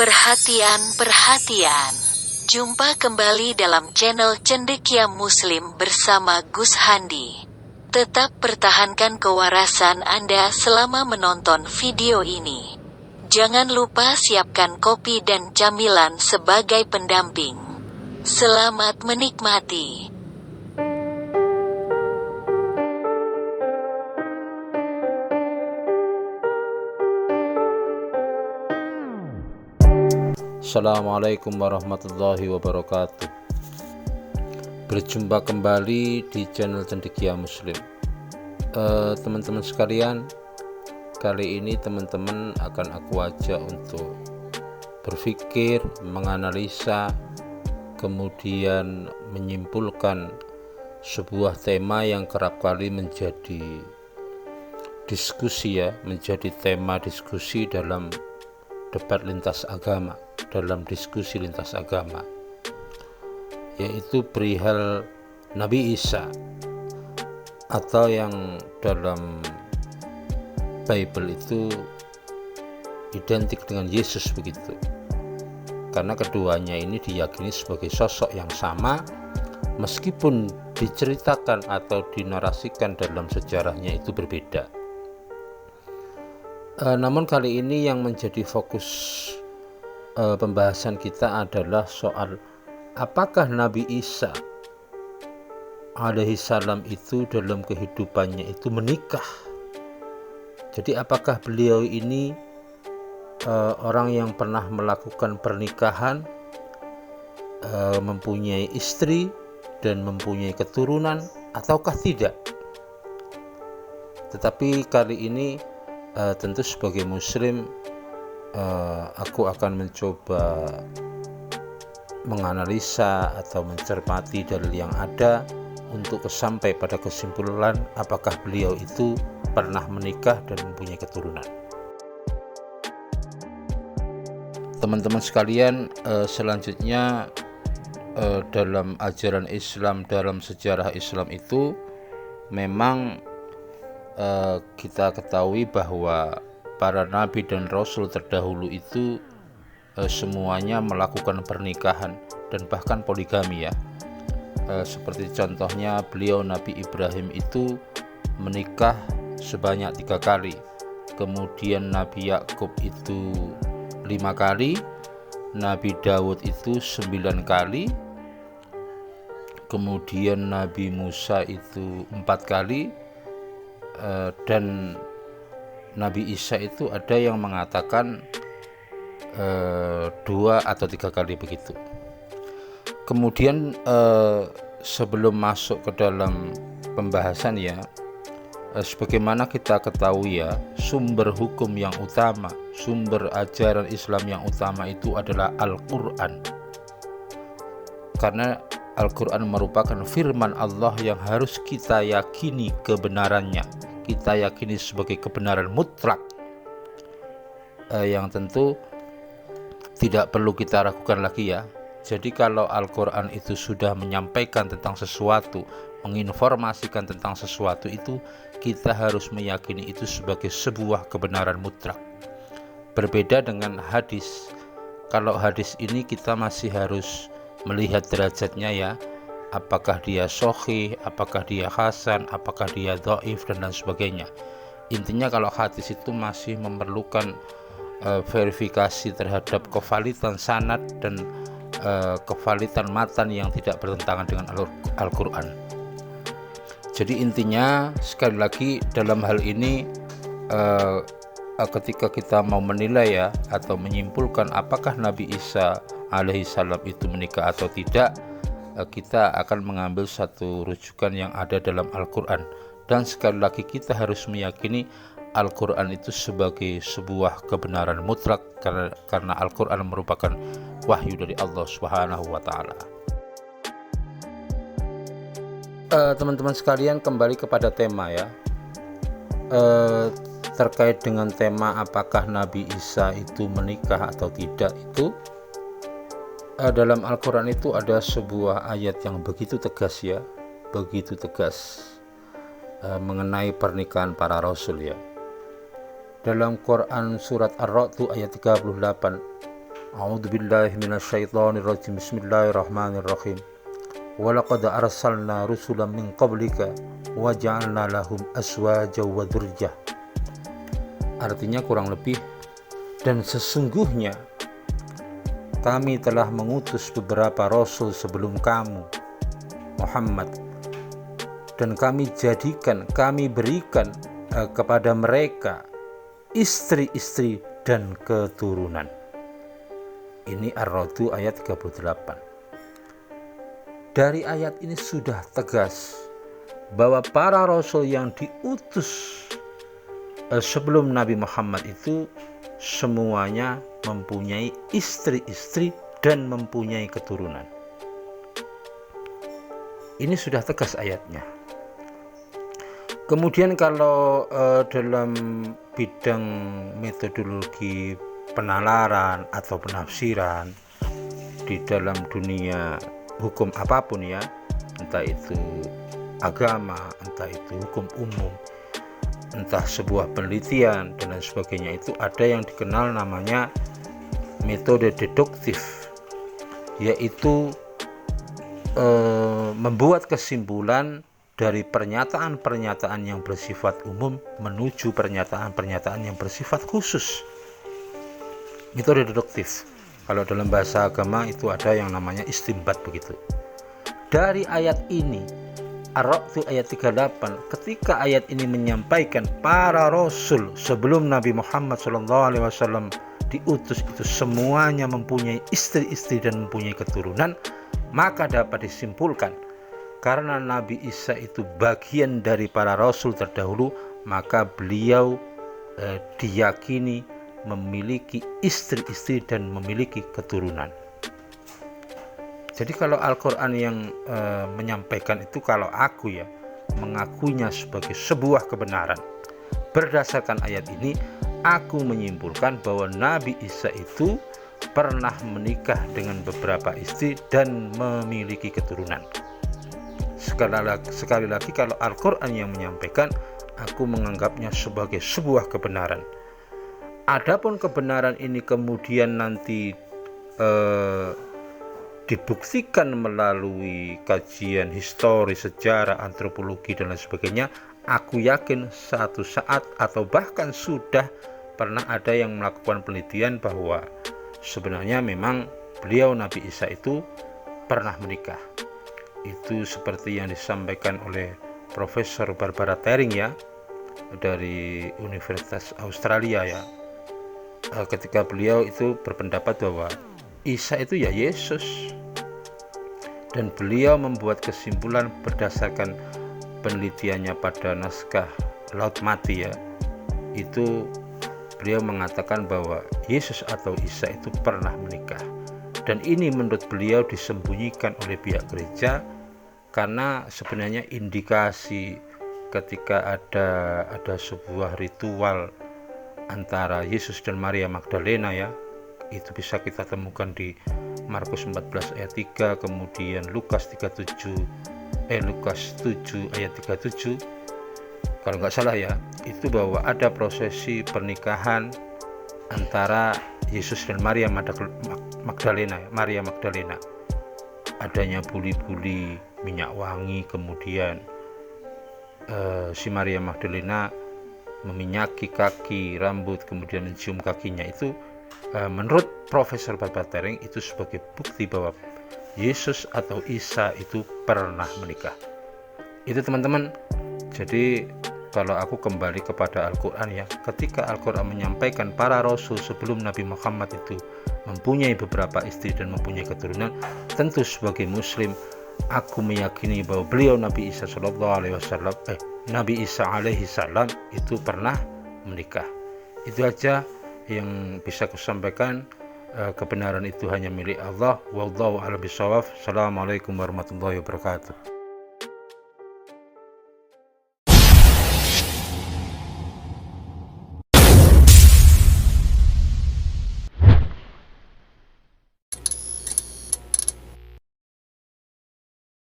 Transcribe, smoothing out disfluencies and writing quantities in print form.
Perhatian, perhatian. Jumpa kembali dalam channel Cendekia Muslim bersama Gus Handi. Tetap pertahankan kewarasan Anda selama menonton video ini. Jangan lupa siapkan kopi dan camilan sebagai pendamping. Selamat menikmati. Assalamualaikum warahmatullahi wabarakatuh. Berjumpa kembali di channel Cendekia Muslim. Teman-teman sekalian, kali ini teman-teman akan aku ajak untuk berpikir, menganalisa, kemudian menyimpulkan sebuah tema yang kerap kali menjadi diskusi menjadi tema diskusi dalam debat lintas agama, dalam diskusi lintas agama, yaitu perihal Nabi Isa, atau yang dalam Bible itu identik dengan Yesus begitu. Karena keduanya ini diyakini sebagai sosok yang sama, meskipun diceritakan atau dinarasikan dalam sejarahnya itu berbeda. Namun kali ini yang menjadi fokus pembahasan kita adalah soal apakah Nabi Isa alaihi salam itu dalam kehidupannya itu menikah. Jadi apakah beliau ini orang yang pernah melakukan pernikahan, mempunyai istri dan mempunyai keturunan, ataukah tidak? Tetapi kali ini tentu sebagai muslim, aku akan mencoba menganalisa atau mencermati dalil yang ada untuk sampai pada kesimpulan apakah beliau itu pernah menikah dan mempunyai keturunan. Teman-teman sekalian, selanjutnya dalam ajaran Islam, dalam sejarah Islam itu memang kita ketahui bahwa para nabi dan rasul terdahulu itu semuanya melakukan pernikahan dan bahkan poligami seperti contohnya beliau Nabi Ibrahim itu menikah sebanyak 3 kali, kemudian Nabi Yakub itu 5 kali, Nabi Daud itu 9 kali, kemudian Nabi Musa itu 4 kali, dan Nabi Isa itu ada yang mengatakan 2 atau 3 kali begitu. Kemudian sebelum masuk ke dalam pembahasan sebagaimana kita ketahui sumber hukum yang utama, sumber ajaran Islam yang utama itu adalah Al-Quran. Karena Al-Quran merupakan firman Allah yang harus kita yakini kebenarannya, kita yakini sebagai kebenaran mutlak, yang tentu tidak perlu kita ragukan lagi Jadi kalau Al-Quran itu sudah menyampaikan tentang sesuatu, menginformasikan tentang sesuatu itu, kita harus meyakini itu sebagai sebuah kebenaran mutlak. Berbeda dengan hadis. Kalau hadis ini kita masih harus melihat derajatnya apakah dia sahih, apakah dia hasan, apakah dia dhaif dan lain sebagainya. Intinya kalau hadis itu masih memerlukan verifikasi terhadap kevalitan sanad dan kevalitan matan yang tidak bertentangan dengan Al-Quran. Jadi intinya sekali lagi dalam hal ini ketika kita mau menilai atau menyimpulkan apakah Nabi Isa alaihi salam itu menikah atau tidak, kita akan mengambil satu rujukan yang ada dalam Al-Quran. Dan sekali lagi kita harus meyakini Al-Quran itu sebagai sebuah kebenaran mutlak, karena Al-Quran merupakan wahyu dari Allah Subhanahu wa Ta'ala. Teman-teman sekalian, kembali kepada tema terkait dengan tema apakah Nabi Isa itu menikah atau tidak, itu dalam Al-Quran itu ada sebuah ayat yang begitu tegas begitu tegas mengenai pernikahan para rasul Dalam Quran surat Ar-Ra'd ayat 38, A'udzubillahi minasyaitonirrajim. Bismillahirrahmanirrahim. Walaqad arsalna rusulan min qablika wa ja'alna lahum azwaja wa dzurriyyah. Artinya kurang lebih, dan sesungguhnya kami telah mengutus beberapa rasul sebelum kamu, Muhammad, dan kami berikan kepada mereka istri-istri dan keturunan. Ini Ar-Ra'd ayat 38. Dari ayat ini sudah tegas bahwa para rasul yang diutus sebelum Nabi Muhammad itu semuanya mempunyai istri-istri dan mempunyai keturunan. Ini sudah tegas ayatnya. Kemudian kalau dalam bidang metodologi penalaran atau penafsiran di dalam dunia hukum apapun ya, entah itu agama, entah itu hukum umum, entah sebuah penelitian dan lain sebagainya, itu ada yang dikenal namanya metode deduktif, yaitu membuat kesimpulan dari pernyataan-pernyataan yang bersifat umum menuju pernyataan-pernyataan yang bersifat khusus. Metode deduktif. Kalau dalam bahasa agama itu ada yang namanya istinbat begitu. Dari ayat ini, Ar-Ra'd ayat 38, ketika ayat ini menyampaikan para rasul sebelum Nabi Muhammad SAW diutus itu semuanya mempunyai istri-istri dan mempunyai keturunan, maka dapat disimpulkan karena Nabi Isa itu bagian dari para rasul terdahulu, maka beliau diyakini memiliki istri-istri dan memiliki keturunan. Jadi kalau Al-Quran yang menyampaikan itu, kalau aku ya mengakuinya sebagai sebuah kebenaran, berdasarkan ayat ini aku menyimpulkan bahwa Nabi Isa itu pernah menikah dengan beberapa istri dan memiliki keturunan. Sekali lagi kalau Al-Quran yang menyampaikan, aku menganggapnya sebagai sebuah kebenaran. Adapun kebenaran ini kemudian nanti dibuktikan melalui kajian histori, sejarah, antropologi dan lain sebagainya, aku yakin suatu saat atau bahkan sudah pernah ada yang melakukan penelitian bahwa sebenarnya memang beliau Nabi Isa itu pernah menikah. Itu seperti yang disampaikan oleh Profesor Barbara Tering ya, dari Universitas Australia ya, ketika beliau itu berpendapat bahwa Isa itu ya Yesus, dan beliau membuat kesimpulan berdasarkan penelitiannya pada naskah Laut Mati ya, itu beliau mengatakan bahwa Yesus atau Isa itu pernah menikah. Dan ini menurut beliau disembunyikan oleh pihak gereja karena sebenarnya indikasi ketika ada sebuah ritual antara Yesus dan Maria Magdalena ya, itu bisa kita temukan di Markus 14 ayat 3, kemudian Lukas 7 ayat 37 kalau nggak salah ya, itu bahwa ada prosesi pernikahan antara Yesus dan Maria Magdalena. Adanya buli-buli minyak wangi, kemudian si Maria Magdalena meminyaki kaki, rambut, kemudian mencium kakinya. Itu menurut Profesor Barbara Tering itu sebagai bukti bahwa Yesus atau Isa itu pernah menikah. Itu teman-teman. Jadi kalau aku kembali kepada Al-Quran ya, ketika Al-Quran menyampaikan para rasul sebelum Nabi Muhammad itu mempunyai beberapa istri dan mempunyai keturunan, tentu sebagai muslim aku meyakini bahwa beliau Nabi Isa Nabi Isa alaihi salam itu pernah menikah. Itu aja yang bisa aku sampaikan. Kebenaran itu hanya milik Allah. Wallahu a'lam bishawab. Assalamualaikum warahmatullahi wabarakatuh.